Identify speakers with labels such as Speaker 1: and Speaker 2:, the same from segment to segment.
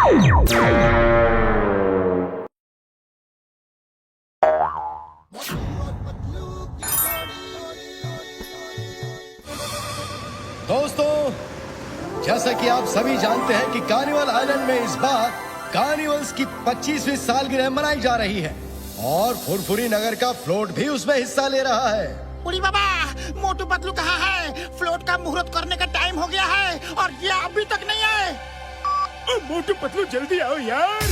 Speaker 1: दोस्तों, जैसा कि आप सभी जानते हैं कि कार्निवल आइलैंड में इस बार कार्निवल्स की 25वीं सालगिरह मनाई जा रही है और फुरफुरी नगर का फ्लोट भी उसमें हिस्सा ले रहा है।
Speaker 2: उड़ी बाबा, मोटू पतलू कहाँ है? फ्लोट का मुहूर्त करने का टाइम हो गया है और ये अभी तक नहीं आए।
Speaker 3: मोटू पतलू जल्दी आओ यार।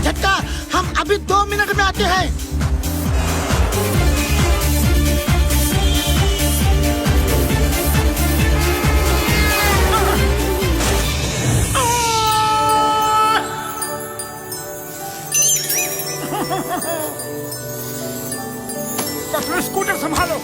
Speaker 2: झटका, हम अभी 2 मिनट में आते हैं।
Speaker 3: पतलू स्कूटर संभालो।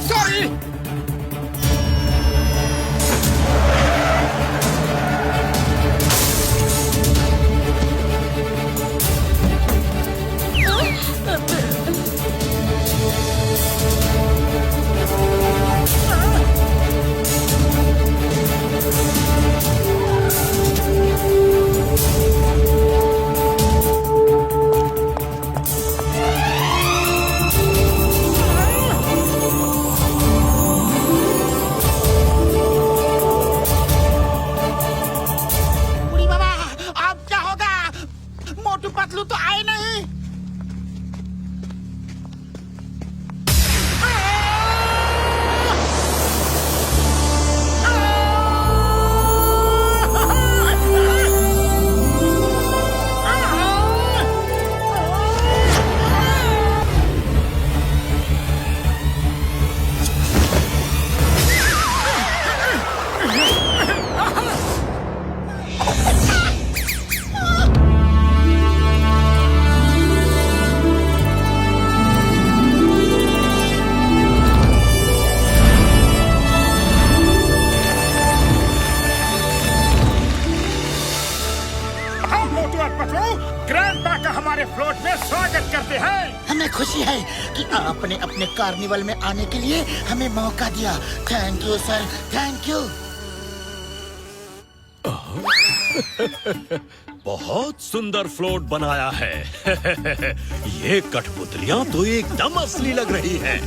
Speaker 3: सॉरी।
Speaker 2: पतलू तो आए नहीं।
Speaker 3: ग्रैंडपा का हमारे फ्लोट में स्वागत करते हैं।
Speaker 2: हमें खुशी है कि आपने अपने कार्निवल में आने के लिए हमें मौका दिया। Thank you sir, thank you.
Speaker 4: बहुत सुंदर फ्लोट बनाया है। ये कठपुतलियां तो एकदम असली लग रही हैं।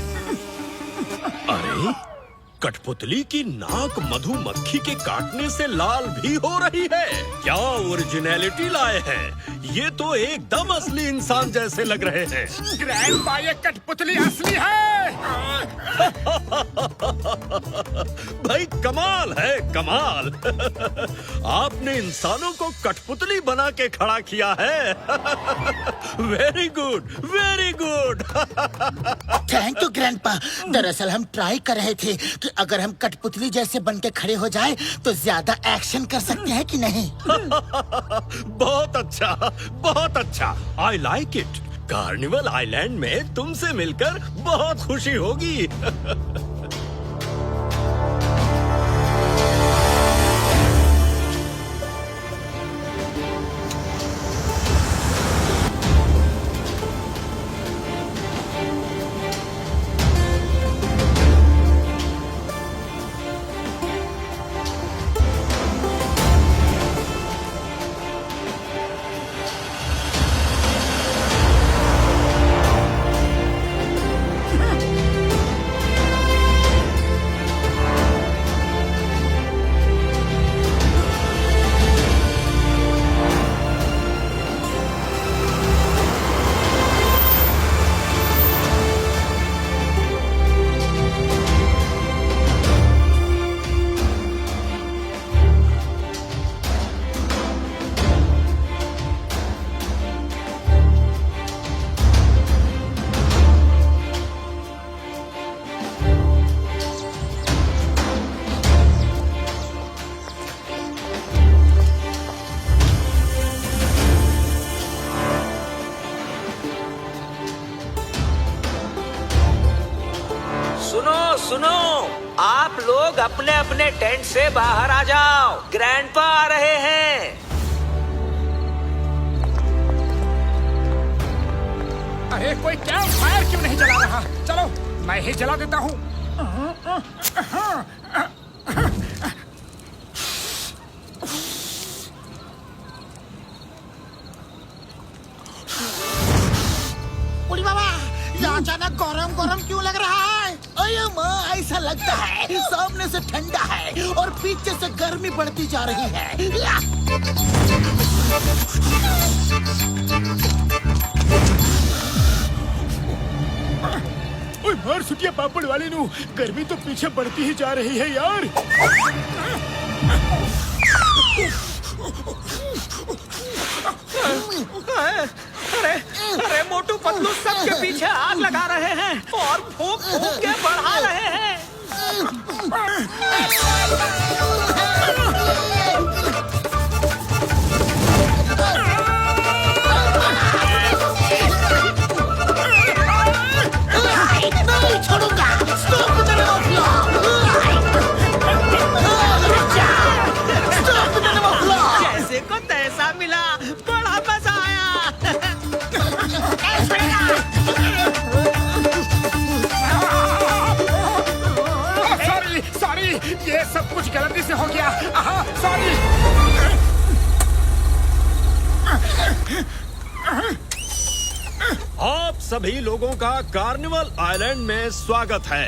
Speaker 4: अरे, कठपुतली की नाक मधुमक्खी के काटने से लाल भी हो रही है। क्या ओरिजिनलिटी लाए हैं। ये तो एकदम असली इंसान जैसे लग रहे हैं।
Speaker 3: ग्रैंडपा, ये कठपुतली असली है।
Speaker 4: भाई कमाल है, कमाल। आपने इंसानों को कठपुतली बना के खड़ा किया है। Very good, very good.
Speaker 2: Thank you grandpa. दरअसल हम ट्राई कर रहे थे कि अगर हम कठपुतली जैसे बन के खड़े हो जाए तो ज्यादा एक्शन कर सकते हैं कि नहीं।
Speaker 4: बहुत अच्छा, बहुत अच्छा। I like it. Carnival island में तुमसे मिलकर बहुत खुशी होगी।
Speaker 5: अपने अपने टेंट से बाहर आ जाओ, ग्रैंडपा आ रहे हैं।
Speaker 3: अरे कोई कैंप फायर क्यों नहीं जला रहा? चलो मैं ही जला देता हूँ।
Speaker 2: बुढ़ी बाबा, ये अचानक गरम गरम क्यों लग रहा है? अरे माँ, ऐसा लगता है सामने से ठंडा है और पीछे से गर्मी बढ़ती जा रही है।
Speaker 3: ओए मार सुटिया पापड़ वाले नू, गर्मी तो पीछे बढ़ती ही जा रही है यार।
Speaker 5: अरे अरे मोटू पतलू सबके पीछे आग लगा रहे हैं और फूंक फूंक के बढ़ा रहे हैं।
Speaker 2: नहीं छोड़ूंगा। स्टॉप द नमक। स्टॉप द नमक।
Speaker 5: जैसे को तैसा मिला, बड़ा मजा आया।
Speaker 3: सॉरी सॉरी, ये सब कुछ गलती से हो गया। सॉरी।
Speaker 4: आप सभी लोगों का कार्निवल आइलैंड में स्वागत है।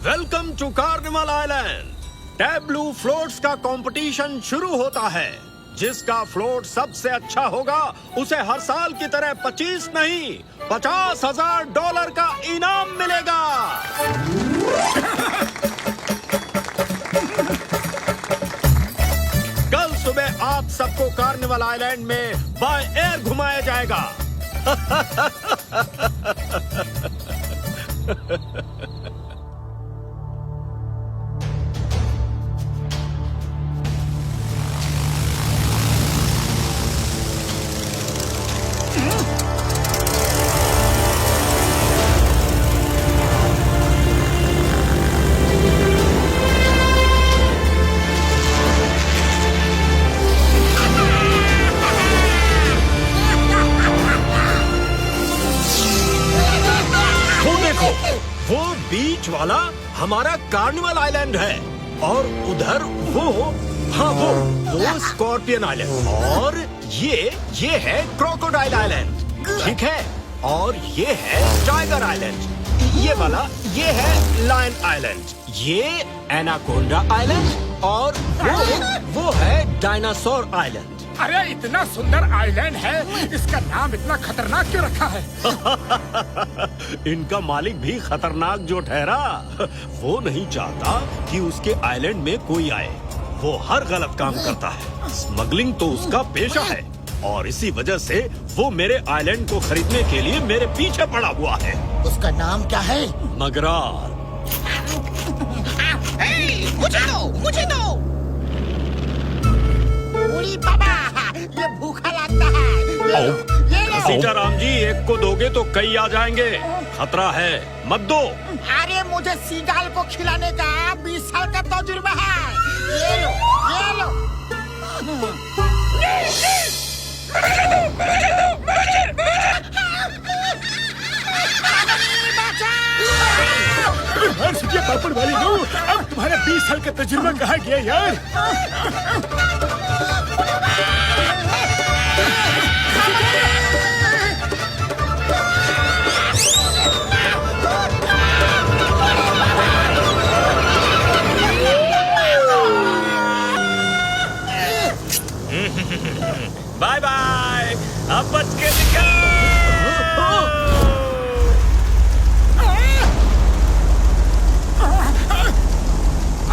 Speaker 4: Welcome to carnival island. Tableau floats का कंपटीशन शुरू होता है। जिसका फ्लोट सबसे अच्छा होगा उसे हर साल की तरह 25 नहीं, $50,000 का इनाम मिलेगा। कल सुबह आप सबको कार्निवल आइलैंड में बाय एयर घुमाया जाएगा। वो बीच वाला हमारा कार्निवल आइलैंड है और उधर वो स्कॉर्पियन आइलैंड और ये है क्रोकोडाइल आइलैंड, ठीक है? और ये है टाइगर आइलैंड। ये है लायन आइलैंड, ये एनाकोंडा आइलैंड और वो है डायनासोर आइलैंड।
Speaker 3: अरे इतना सुंदर आइलैंड है, इसका नाम इतना खतरनाक क्यों रखा है?
Speaker 4: इनका मालिक भी खतरनाक जो ठहरा, वो नहीं चाहता कि उसके आइलैंड में कोई आए। वो हर गलत काम करता है। स्मगलिंग तो उसका पेशा है और इसी वजह से वो मेरे आइलैंड को खरीदने के लिए मेरे पीछे पड़ा हुआ है।
Speaker 2: उसका नाम क्या है?
Speaker 4: मगरार।
Speaker 2: मुझे दो। बुढ़ी बाबा, ये भूखा लगता है। ये लो।
Speaker 4: सीताराम जी, एक को दोगे तो कई आ जाएंगे। खतरा है, मत दो।
Speaker 2: अरे मुझे सीगाल को खिलाने का 20 साल का तजुर्बा है। ये लो, ये लो।
Speaker 3: हर सुटिया पापड़ वाली नू, अब तुम्हारा 20 साल का तजुर्बा कहाँ गया यार?
Speaker 5: बाय बाय, अब बच के दिखा।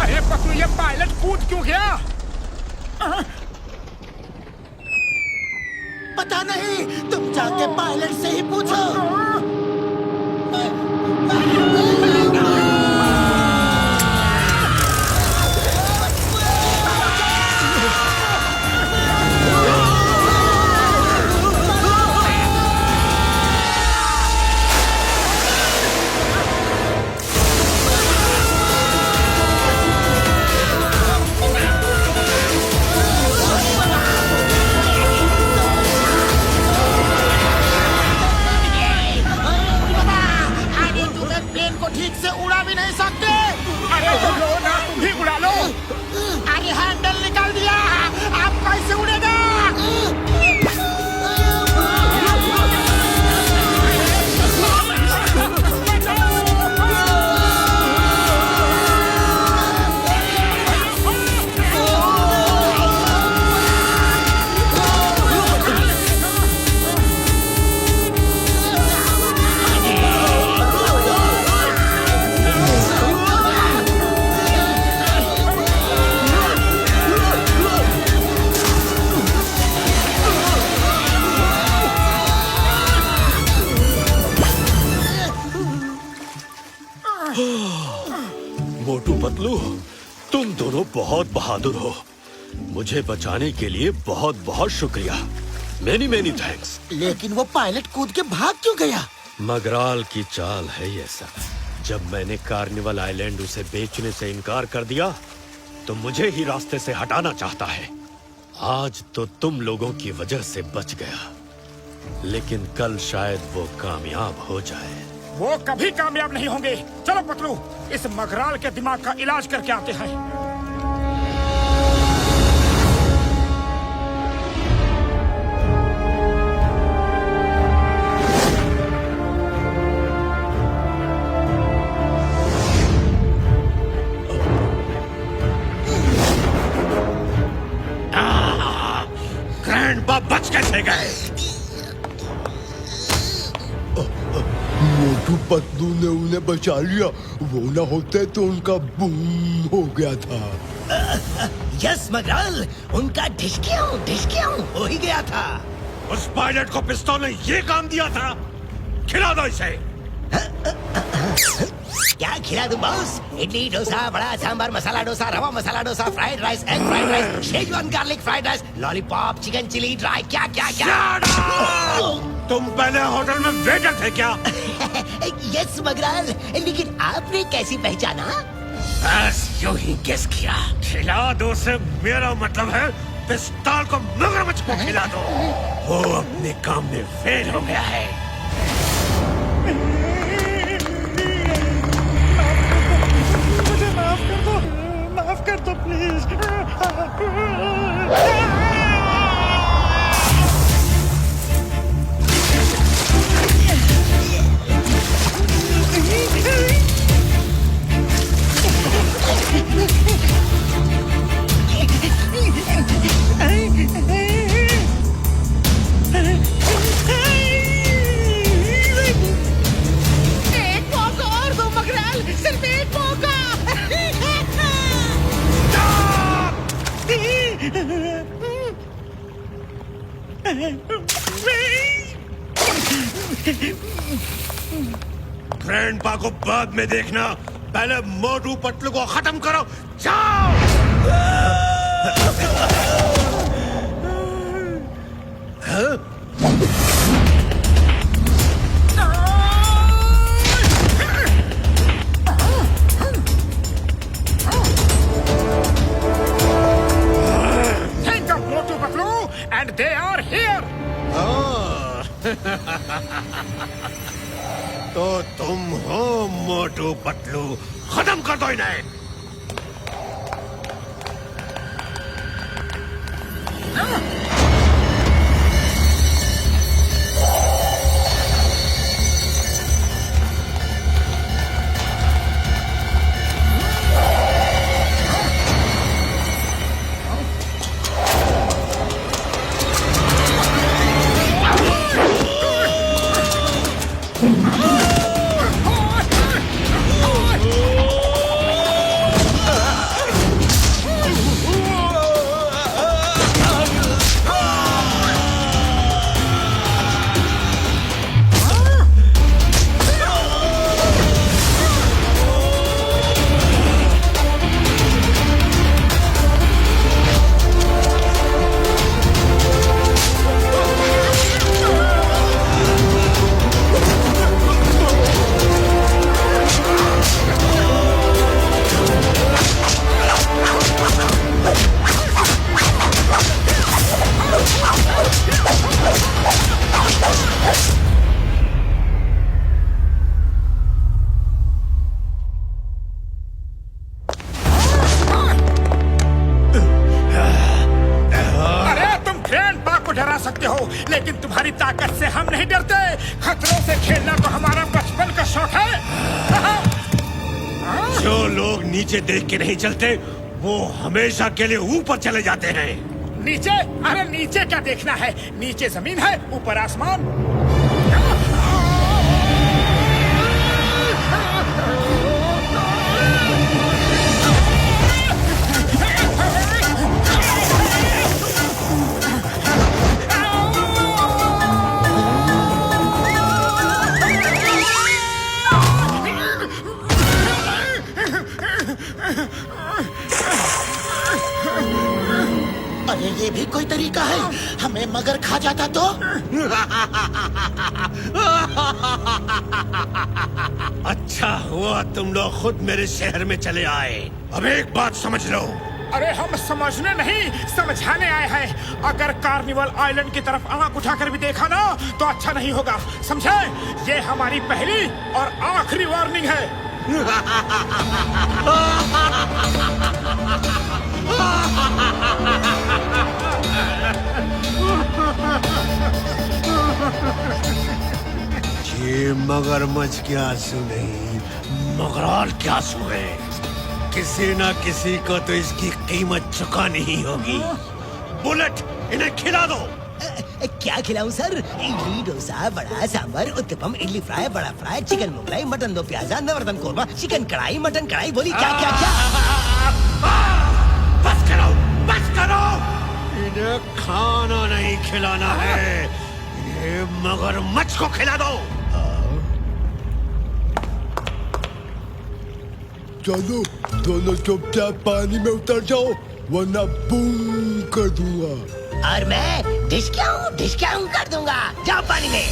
Speaker 3: अरे पतलू, ये पायलट कूद क्यों गया?
Speaker 2: पता नहीं, तुम जाके पायलट से ही पूछो।
Speaker 4: बहुत बहादुर हो। मुझे बचाने के लिए बहुत बहुत शुक्रिया। Many many thanks.
Speaker 2: लेकिन वो पायलट कूद के भाग क्यों गया?
Speaker 4: मगराल की चाल है ये सब। जब मैंने कार्निवल आइलैंड उसे बेचने से इनकार कर दिया तो मुझे ही रास्ते से हटाना चाहता है। आज तो तुम लोगों की वजह से बच गया, लेकिन कल शायद वो कामयाब हो जाए।
Speaker 3: वो कभी कामयाब नहीं होंगे। चलो पतलू, इस मगराल के दिमाग का इलाज करके आते हैं।
Speaker 4: ग्रैंडपा बच कैसे गए?
Speaker 1: मोटू पतलू ने उन्हें बचा लिया। वो ना होते तो उनका बूम हो गया था।
Speaker 6: यस मगराल, उनका ढिशक्याओं हो ही गया था।
Speaker 4: उस पायलट को पिस्तौल ने ये काम दिया था। खिला दो इसे।
Speaker 6: क्या खिला दूं बॉस? इडली, डोसा, बड़ा sambar, masala dosa, rava masala dosa, fried rice, egg fried rice, schezwan garlic fried rice, lollipop, chicken chilli dry, क्या क्या क्या।
Speaker 4: तुम पहले होटल में वेटर थे क्या?
Speaker 6: यस मगराल, लेकिन आपने कैसी पहचाना?
Speaker 4: बस यूं ही गेस किया। खिला दो से मेरा मतलब है पिस्तौल को मगरमच्छ को खिला दो। वो अपने काम में फेल हो गया है।
Speaker 3: मुझे माफ कर दो प्लीज।
Speaker 2: एक मौका और दो मगराल, सिर्फ एक मौका।
Speaker 4: ग्रैंडपा को बाद में देखना, पहले मोटू पतलू को खत्म करो। जाओ।
Speaker 3: Think of Motu Patlu, and they are here.
Speaker 4: तो तुम हो मोटू पतलू। खत्म कर दो इन्हें।
Speaker 3: सकते हो, लेकिन तुम्हारी ताकत से हम नहीं डरते। खतरों से खेलना तो हमारा बचपन का शौक है।
Speaker 4: जो लोग नीचे देख के नहीं चलते वो हमेशा के लिए ऊपर चले जाते हैं।
Speaker 3: नीचे? अरे नीचे क्या देखना है? नीचे जमीन है, ऊपर आसमान।
Speaker 2: खा जाता तो?
Speaker 4: अच्छा हुआ तुम लोग खुद मेरे शहर में चले आए। अब एक बात समझ लो।
Speaker 3: अरे हम समझने नहीं, समझाने आए हैं। अगर कार्निवल आइलैंड की तरफ आंख उठाकर भी देखा ना तो अच्छा नहीं होगा, समझे? ये हमारी पहली और आखिरी वार्निंग है।
Speaker 4: ये मगरमच्छ क्या सुने, मगराल क्या सुने, किसी न किसी को तो इसकी कीमत चुकानी ही होगी। बुलेट, इन्हें खिला दो।
Speaker 6: क्या खिलाऊं सर? इडली, डोसा, बड़ा, सांभर, उत्तपम, इडली फ्राई, बड़ा फ्राई, चिकन मुगलाई, मटन दो प्याजा, नवरत्न कोरमा, चिकन कढ़ाई, मटन कढ़ाई, बोली क्या क्या क्या?
Speaker 4: बस करो, बस करो। इन्हें खाना नहीं खिलाना है, ये मगरमच्छ को खिला दो।
Speaker 1: चलो दोनों चुपचाप पानी में उतर जाओ वरना बूम कर दूंगा।
Speaker 6: और मैं डिस्काउंट कर दूंगा। जाओ पानी में।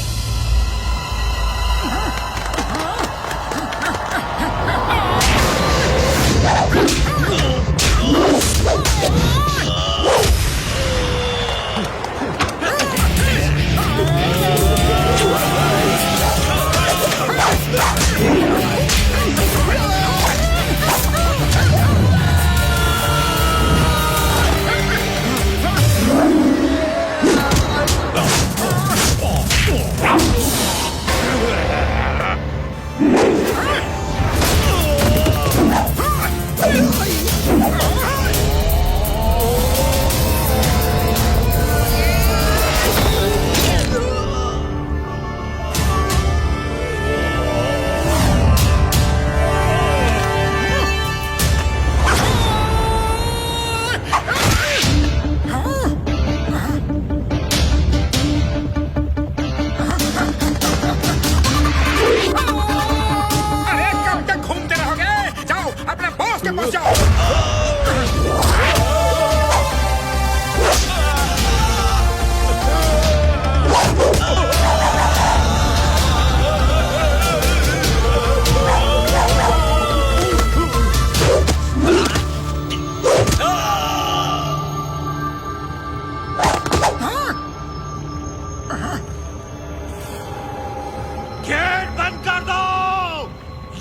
Speaker 4: गेट बंद कर दो,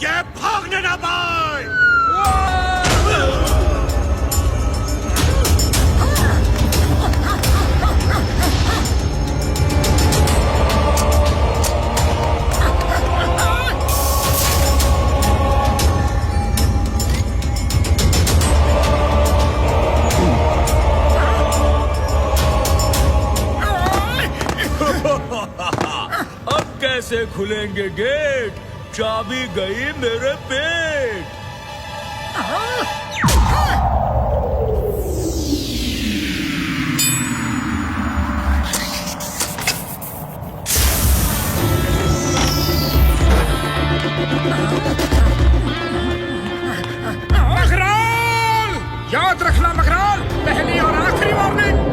Speaker 4: ये भागने ना पाए।
Speaker 7: अब कैसे खुलेंगे गेट? चाबी गई मेरे पेट।
Speaker 3: मगराल, याद रखना मगराल, पहली और आखिरी वार्निंग।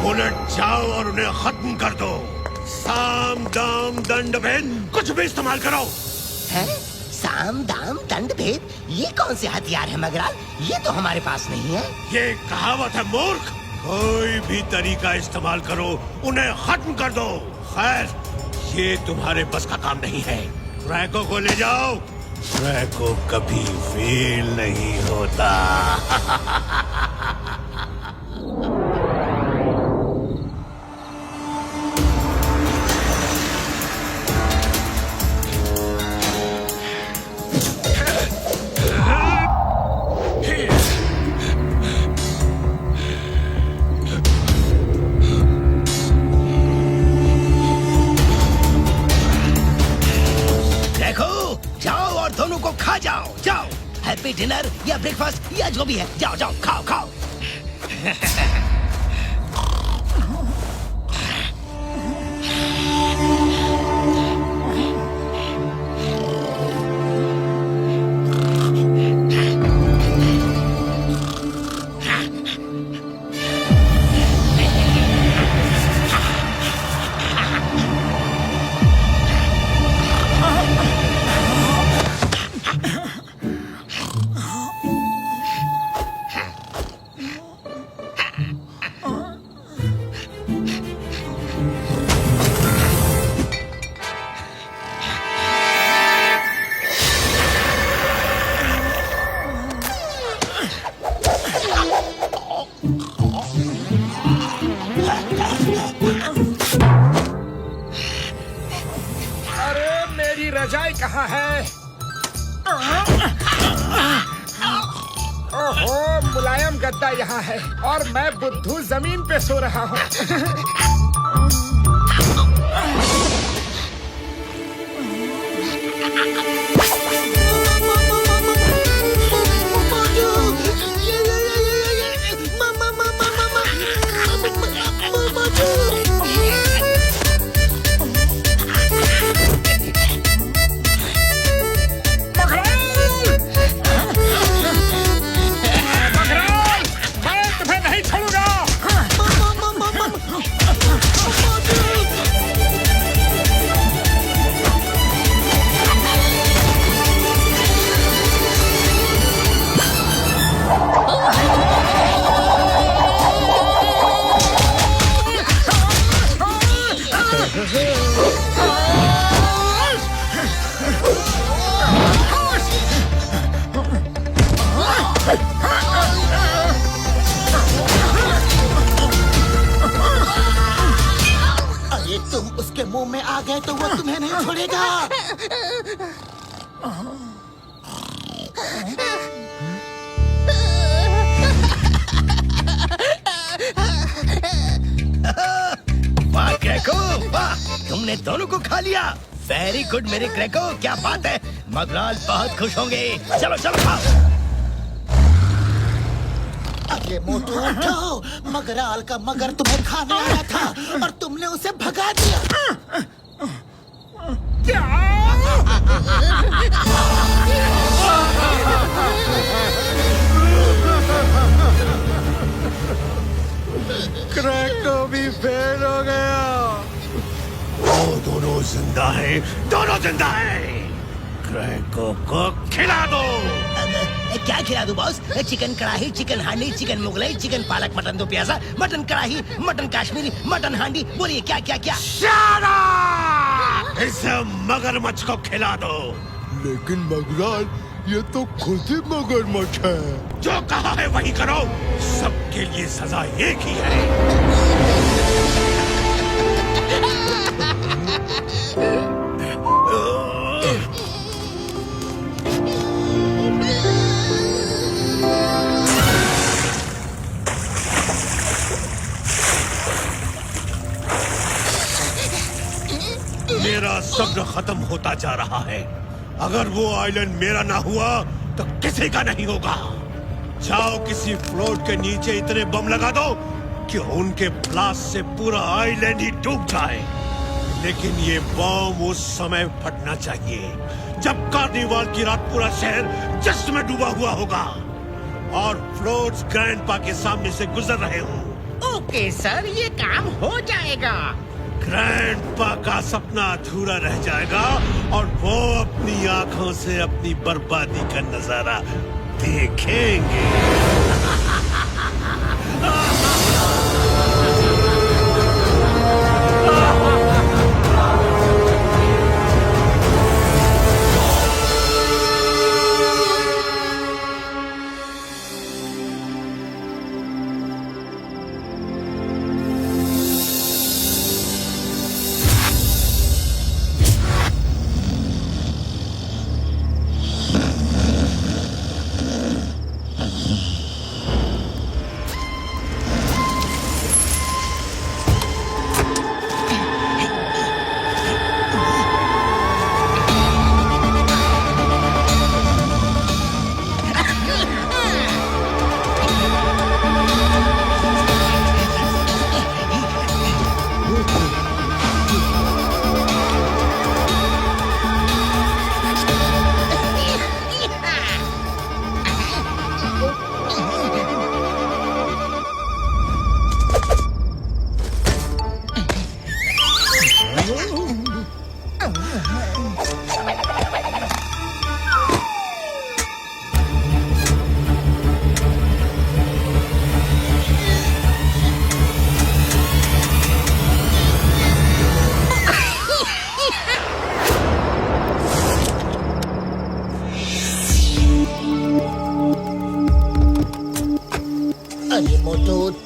Speaker 4: बुलेट, जाओ और उन्हें खत्म कर दो। साम दाम दंड भेद कुछ भी इस्तेमाल करो।
Speaker 6: है? साम दाम दंड भेद, ये कौन से हथियार है मगराल? ये तो हमारे पास नहीं है।
Speaker 4: ये कहावत है मूर्ख। कोई भी तरीका इस्तेमाल करो, उन्हें खत्म कर दो। खैर, ये तुम्हारे बस का काम नहीं है। ट्रैको को ले जाओ। ट्रैको कभी फेल नहीं होता।
Speaker 6: दोनों को खा जाओ, जाओ। हैप्पी डिनर या ब्रेकफास्ट या जो भी है, जाओ जाओ खाओ खाओ।
Speaker 3: कहाँ है? ओहो, मुलायम गद्दा यहाँ है और मैं बुद्धू जमीन पे सो रहा हूँ।
Speaker 2: अरे तुम उसके मुंह में आ गए तो वो तुम्हें नहीं छोड़ेगा।
Speaker 6: वाह क्रैको, वाह, तुमने दोनों को खा लिया। वेरी गुड मेरे क्रैको, क्या बात है। मगराल बहुत खुश होंगे। चलो चलो खाओ।
Speaker 2: अरे मोटू उठो, मगराल का मगर तुम्हें खाने आया था और तुमने उसे भगा दिया।
Speaker 1: क्रैको भी फेल हो गया।
Speaker 4: वो दोनों जिंदा हैं, दोनों जिंदा हैं। क्रैको को खिला दो।
Speaker 6: क्या खिला दूं बॉस? चिकन कढ़ाई, चिकन हांडी, चिकन मुगलाई, चिकन पालक, मटन दो प्याजा, मटन कढ़ाई, मटन काश्मीरी, मटन हांडी। बोलिए क्या क्या क्या?
Speaker 4: Shut up! इसे मगरमच्छ को खिला दो।
Speaker 1: लेकिन मगराल, ये तो खुद ही मगरमच्छ है।
Speaker 4: जो कहा है वही करो। सबके लिए सजा एक ही है। मेरा सब्र खत्म होता जा रहा है। अगर वो आइलैंड मेरा ना हुआ तो किसी का नहीं होगा। जाओ किसी फ्लोट के नीचे इतने बम लगा दो कि उनके ब्लास्ट से पूरा आइलैंड ही डूब जाए। लेकिन ये बम उस समय फटना चाहिए जब कार्निवाल की रात पूरा शहर जश्न में डूबा हुआ होगा और फ्लोट्स ग्रैंडपा के सामने से गुजर रहे हो।
Speaker 5: ओके सर, ये काम हो जाएगा।
Speaker 4: ग्रैंडपा का सपना अधूरा रह जाएगा और वो अपनी आंखों से अपनी बर्बादी का नजारा देखेंगे।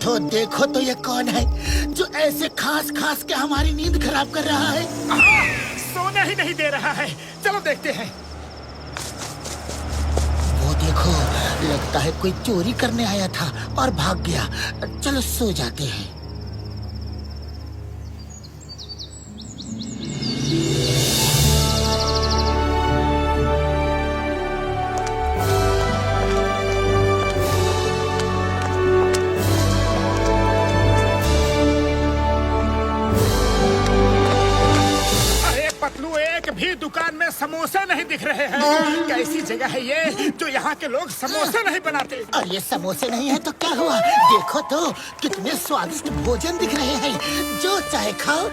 Speaker 2: तो देखो तो ये कौन है जो ऐसे खास खास के हमारी नींद खराब कर रहा है।
Speaker 3: सोने ही नहीं दे रहा है। चलो देखते हैं।
Speaker 2: वो देखो, लगता है कोई चोरी करने आया था और भाग गया। चलो सो जाते हैं।
Speaker 3: एक भी दुकान में समोसे नहीं दिख रहे हैं। कैसी जगह है ये जो यहाँ के लोग समोसे नहीं बनाते?
Speaker 2: और ये समोसे नहीं है तो क्या हुआ? देखो तो कितने स्वादिष्ट भोजन दिख रहे हैं। जो चाहे खाओ।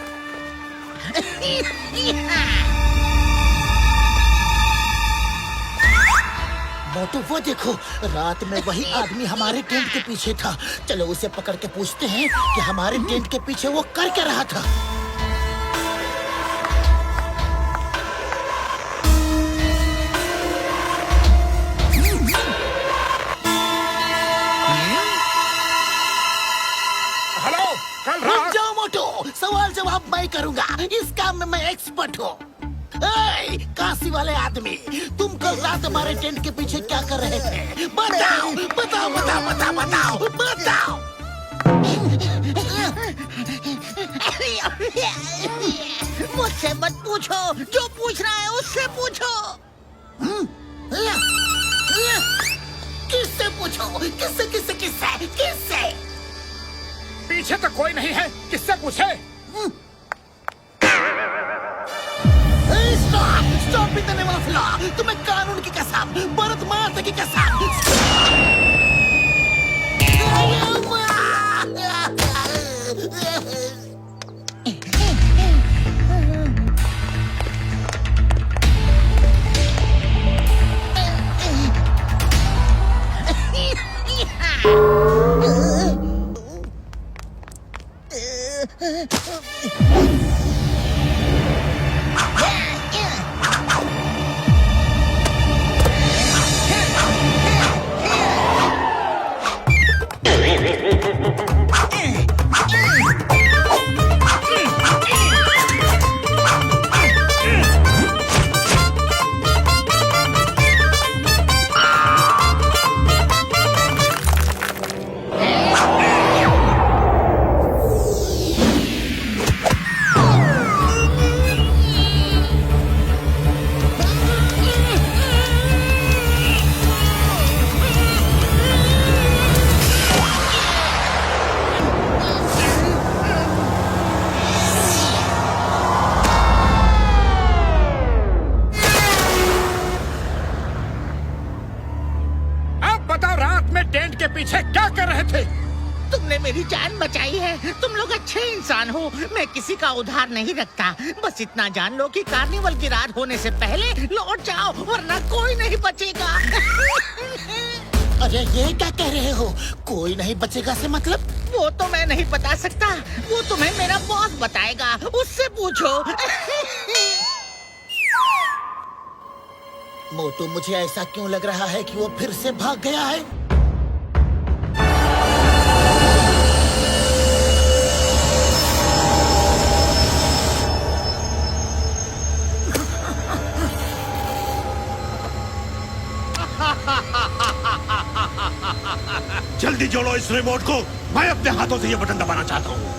Speaker 2: मोटू वो देखो, रात में वही आदमी हमारे टेंट के पीछे था। चलो उसे पकड़ के पूछते हैं कि हमारे टेंट के पीछे वो कर क्या रहा था। सवाल जवाब मैं करूंगा। इस काम में मैं एक्सपर्ट हूँ। काशी वाले आदमी, तुम कल रात हमारे टेंट के पीछे क्या कर रहे थे? बताओ बताओ बताओ बताओ बताओ बताओ। मुझसे मत पूछो, जो पूछ रहा है उससे पूछो। किससे पूछो? किससे किससे किससे किससे?
Speaker 3: पीछे तो कोई नहीं है, किससे पूछे? स्टॉप इतने वाफला, तुम्हें कानून की कसम, भरत माता की कसम। टेंट के पीछे क्या कर रहे थे?
Speaker 2: तुमने मेरी जान बचाई है। तुम लोग अच्छे इंसान हो। मैं किसी का उधार नहीं रखता। बस इतना जान लो कि कार्निवल की रात होने से पहले लौट जाओ, वरना कोई नहीं बचेगा। अरे ये क्या कह रहे हो? कोई नहीं बचेगा से मतलब? वो तो मैं नहीं बता सकता। वो तुम्हें मेरा बॉस बताएगा, उससे पूछो। मोटू, मुझे ऐसा क्यों लग रहा है कि वो फिर से भाग गया है?
Speaker 4: जल्दी जोड़ो इस रिमोट को, मैं अपने हाथों से ये बटन दबाना चाहता हूँ।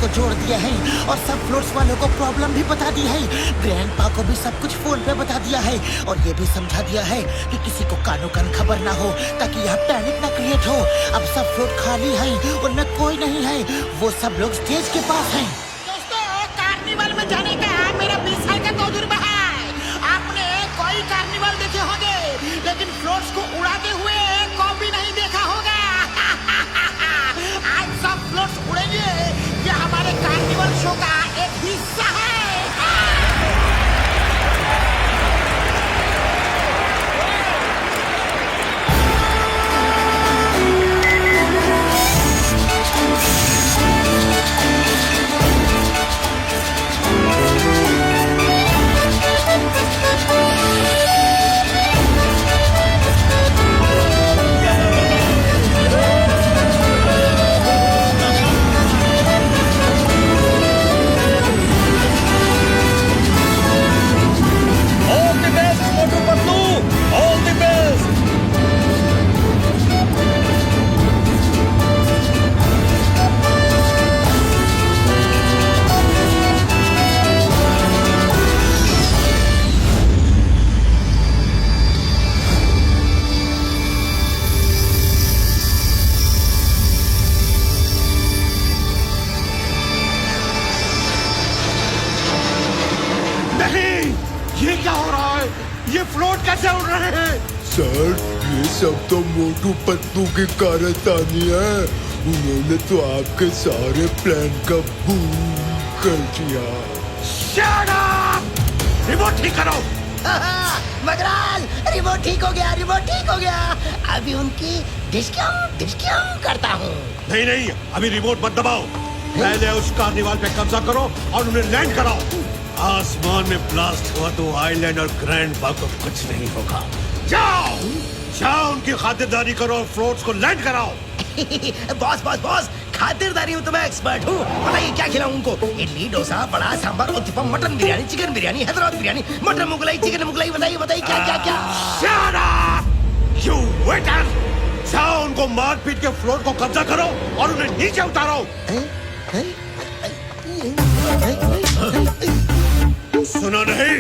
Speaker 2: को जोड़ दिया है और सब फ्लोट्स वालों को प्रॉब्लम भी बता दी है। ग्रैंडपा को भी सब कुछ फोन पे बता दिया है और ये भी समझा दिया है कि किसी को कानो कान खबर ना हो, ताकि यहाँ पैनिक ना क्रिएट हो। अब सब फ्लोट खाली है, उनमें कोई नहीं है, वो सब लोग स्टेज के पास हैं।
Speaker 8: दोस्तों, कार्निवल में जाने का मेरा 20 साल का तजुर्बा है। आपने कोई कार्निवल देखे होंगे, लेकिन फ्लोट्स को उड़ाते हुए कभी नहीं देखा होगा। आज सब फ्लोट्स उड़ेंगे, ये हमारे कार्निवल शो का एक हिस्सा है।
Speaker 7: All the best, Motu Patlu, all the best.
Speaker 3: नहीं, ये क्या हो रहा है? ये फ्लोट कैसे उड़ रहे हैं?
Speaker 9: सर, ये सब तो मोटू पतलू की कारस्तानी है। उन्होंने तो आपके सारे प्लान का बूम कर दिया।
Speaker 3: Shut up! रिमोट ठीक करो।
Speaker 6: मगराल, रिमोट ठीक हो गया, रिमोट ठीक हो गया। अभी उनकी डिश क्यों करता हूँ।
Speaker 4: नहीं नहीं, अभी रिमोट मत दबाओ। पहले उस कार्निवाल पे कब्जा करो और उन्हें लैंड कराओ। आसमान में ब्लास्ट हुआ तो आइलैंड और ग्रैंडपा को कुछ नहीं होगा। जाओ जाओ, उनकी खातिरदारी करो और फ्लोट्स को लैंड कराओ।
Speaker 6: बॉस, खातिरदारी में तो मैं एक्सपर्ट हूँ। बताइए क्या खिलाऊं उनको? इडली, डोसा, बड़ा, सांभर, उत्तपम, मटन बिरयानी, चिकन बिरयानी, हैदराबाद बिरयानी, मटर मुगलाई, चिकन मुगलाई। बताइए क्या?
Speaker 4: Shut up! You waiter! जाओ उनको मार पीट के फ्लोट को कब्जा करो और उन्हें नीचे उतारो। सुना नहीं?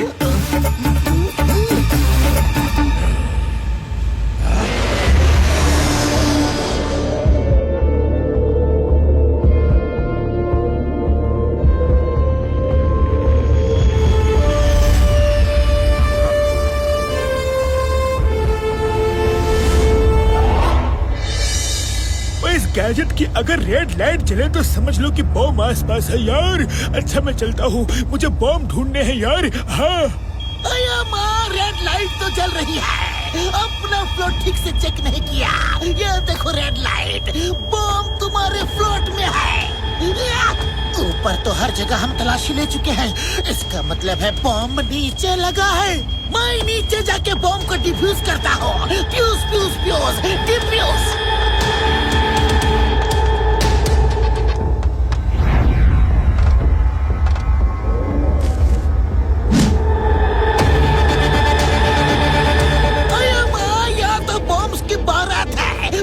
Speaker 3: इस गैजेट की अगर रेड लाइट जले तो समझ लो कि बॉम्ब आसपास है यार। अच्छा मैं चलता हूँ, मुझे बॉम्ब ढूंढने हैं यार। हाँ,
Speaker 2: अया माँ, रेड लाइट तो जल रही है। अपना फ्लोट ठीक से चेक नहीं किया। ये देखो रेड लाइट, बॉम्ब तुम्हारे फ्लोट में है। ऊपर तो हर जगह हम तलाशी ले चुके हैं, इसका मतलब है बॉम्ब नीचे लगा है। मैं नीचे जाके बॉम्ब को डिफ्यूज करता हूँ। Fuse defuse.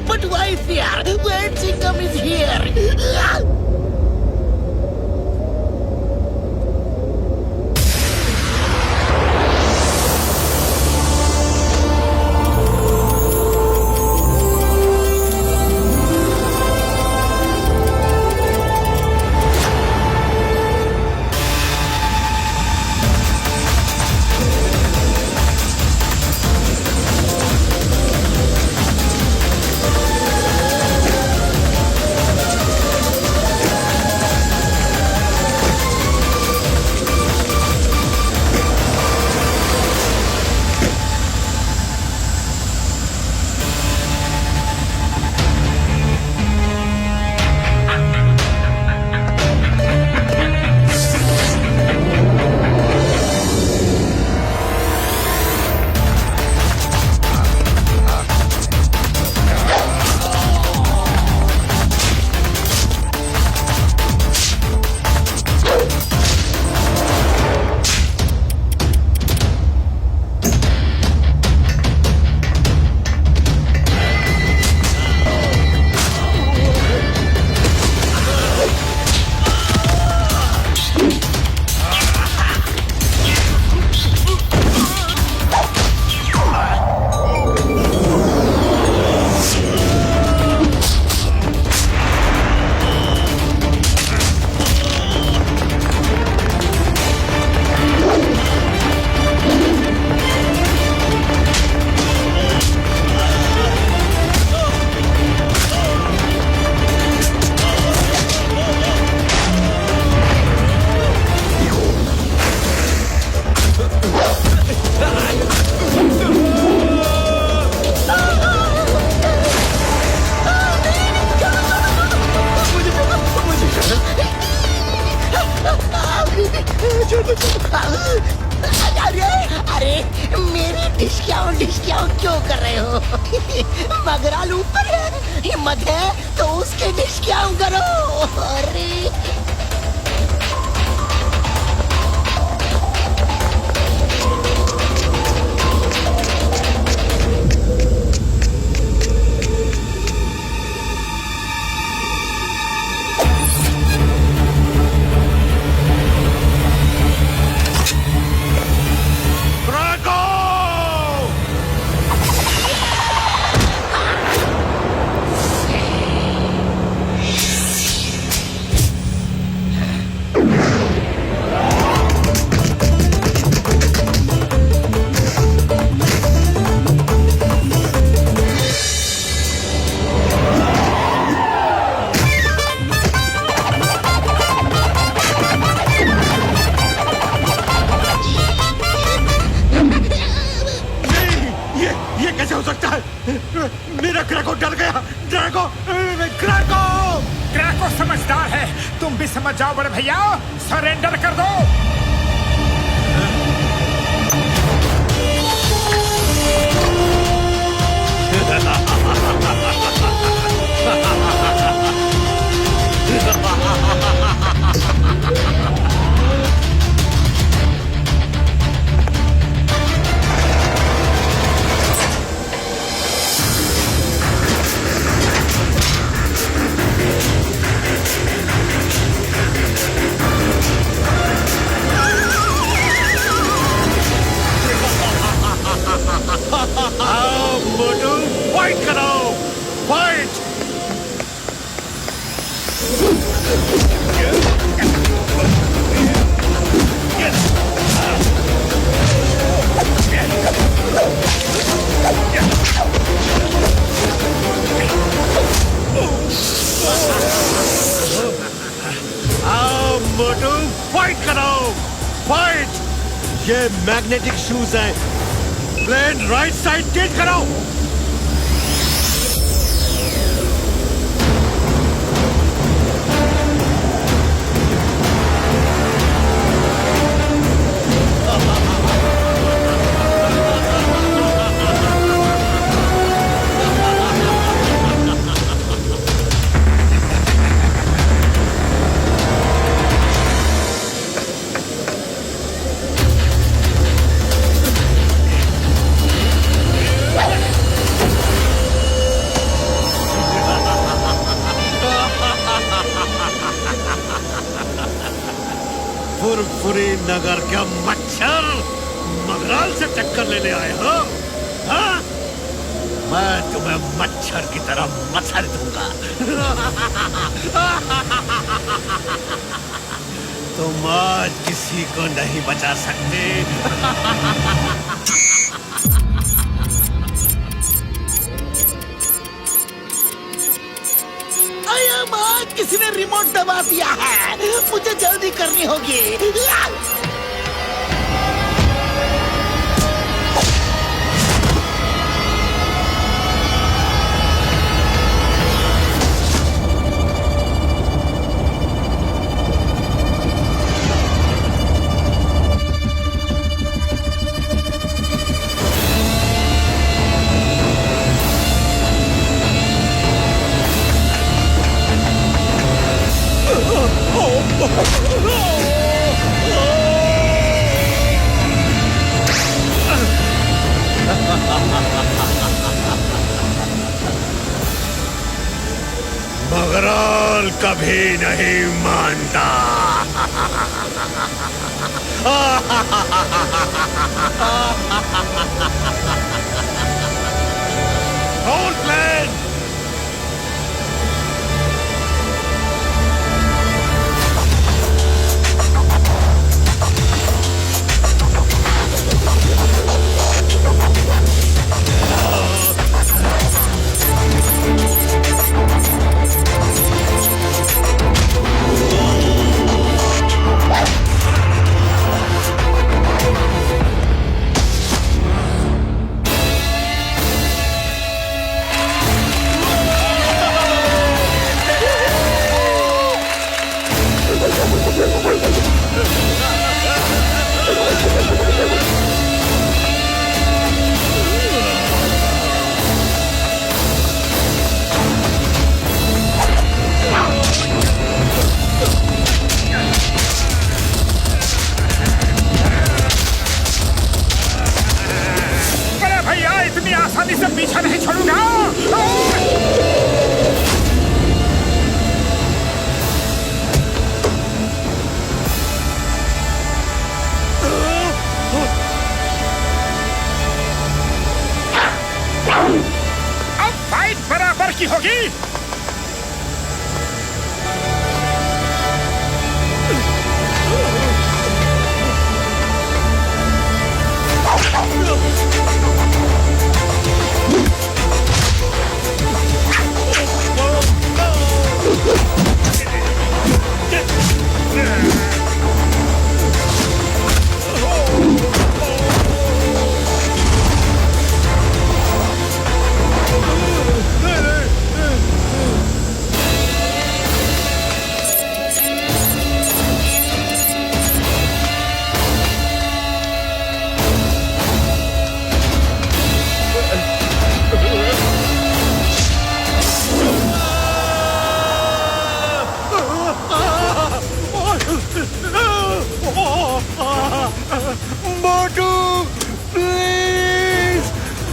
Speaker 2: But why fear? When Chingam is here. क्यों कर रहे हो? मगराल ऊपर है, हिम्मत है तो उसके डिश क्या करो। अरे
Speaker 4: कैसे हो सकता है? मेरा क्रैको डर गया। ड्रैगो, क्रैको!
Speaker 3: क्रैको समझदार है, तुम भी समझ जाओ बड़े भैया, सरेंडर कर दो।
Speaker 4: मोटू, फाइट करो, फाइट! मोटू, फाइट करो, फाइट! ये मैग्नेटिक शूज है, प्लेन राइट साइड चेंज करो। फुरफुरी नगर का मच्छर, मगराल से टक्कर लेने आए हो? हाँ? मैं तुम्हें मच्छर की तरह मच्छर दूंगा। तुम आज किसी को नहीं बचा सकते।
Speaker 2: आज किसी ने रिमोट दबा दिया है, मुझे जल्दी करनी होगी।
Speaker 4: मगराल कभी नहीं मानता। Hold plane!
Speaker 3: की होगी।
Speaker 1: मोटू प्लीज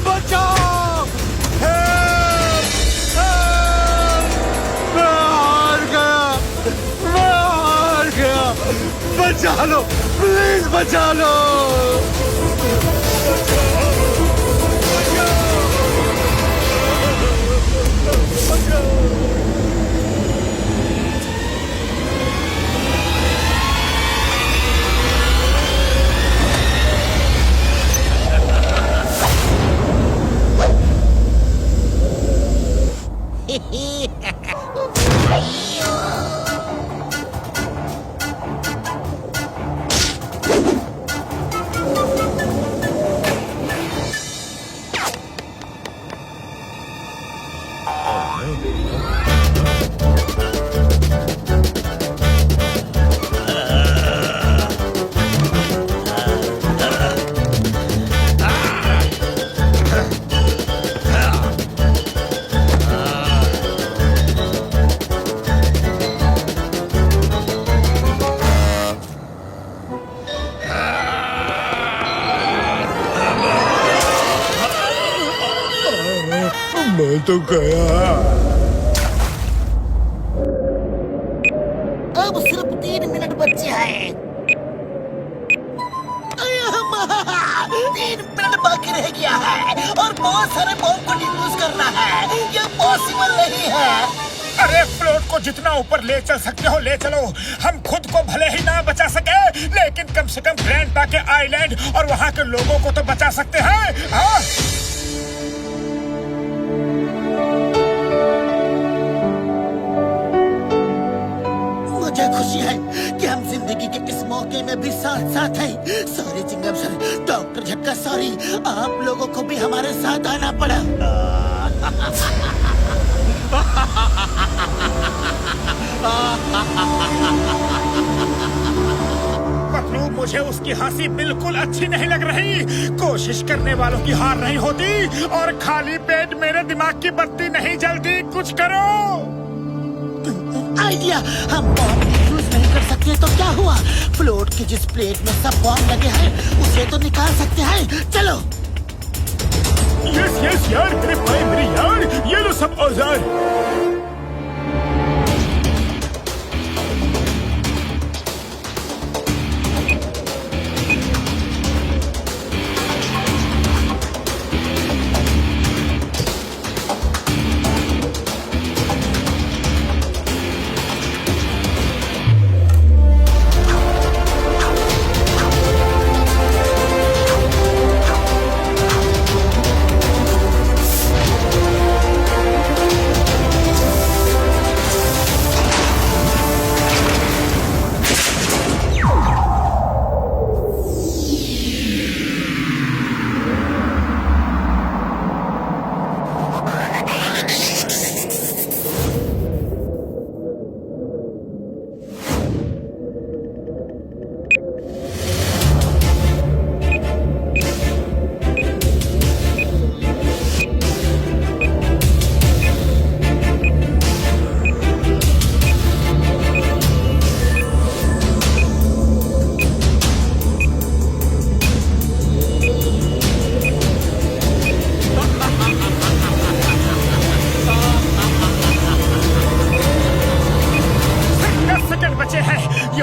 Speaker 1: बचाओ। हेल्प! हेल्प! मैं हार गया। बचा लो, प्लीज बचा लो। मैं तो गया।
Speaker 2: अब सिर्फ 3 मिनट बचे हैं। 3 मिनट बाकी रह गया है और बहुत सारे बॉम्ब को डिफ्यूज करना है। ये पॉसिबल नहीं है।
Speaker 3: अरे फ्लोट को जितना ऊपर ले चल सकते हो ले चलो। हम खुद को भले ही ना बचा सके, लेकिन कम से कम ग्रैंडपा के आइलैंड और वहाँ के लोगों को तो बचा सकते हैं। हाँ?
Speaker 2: मुझे खुशी है कि हम जिंदगी के इस मौके में भी साथ साथ हैं। सॉरी चिंगम सर, डॉक्टर झटका सॉरी, आप लोगों को भी हमारे साथ आना पड़ा।
Speaker 3: पतलू, मुझे उसकी हंसी बिल्कुल अच्छी नहीं लग रही। कोशिश करने वालों की हार नहीं होती और खाली पेट मेरे दिमाग की बत्ती नहीं जलती। कुछ करो।
Speaker 2: आइडिया, हम बॉम्ब डिफ्यूज नहीं कर सकते तो क्या हुआ? फ्लोट की जिस प्लेट में सब बॉम्ब लगे हैं उसे तो निकाल सकते हैं। चलो।
Speaker 3: यस यस यार, मेरे भाई मेरी यार, ये लो सब औजार।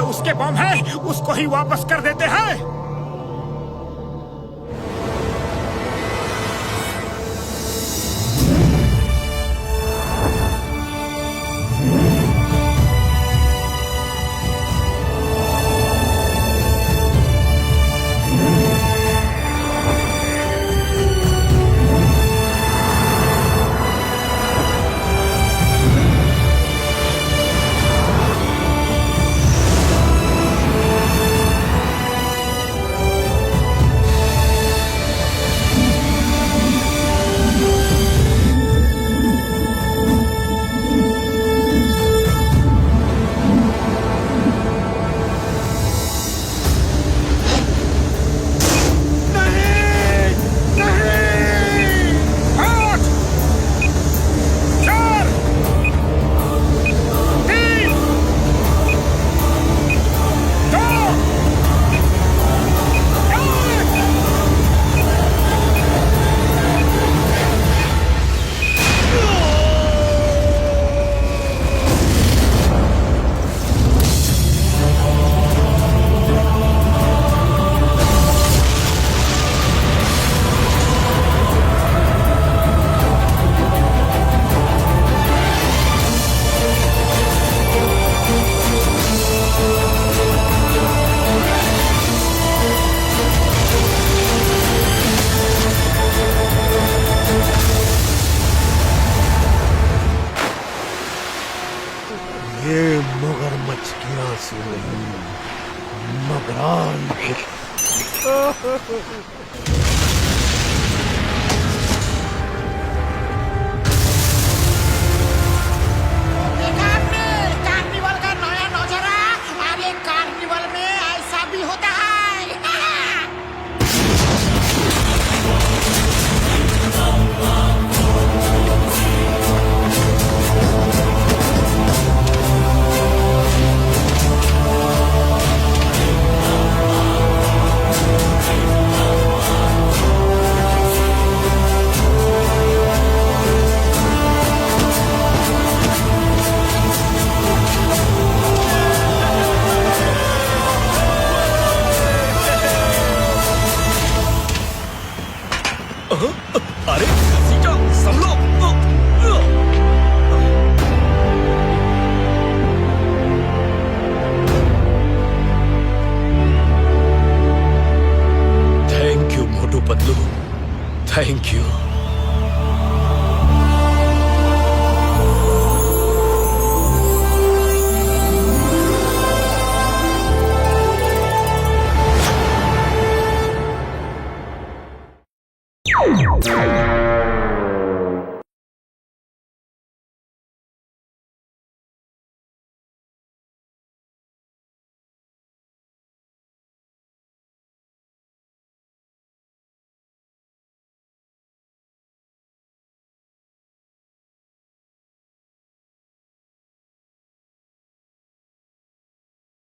Speaker 3: उसके बम है, उसको ही वापस कर देते हैं।
Speaker 9: मगरान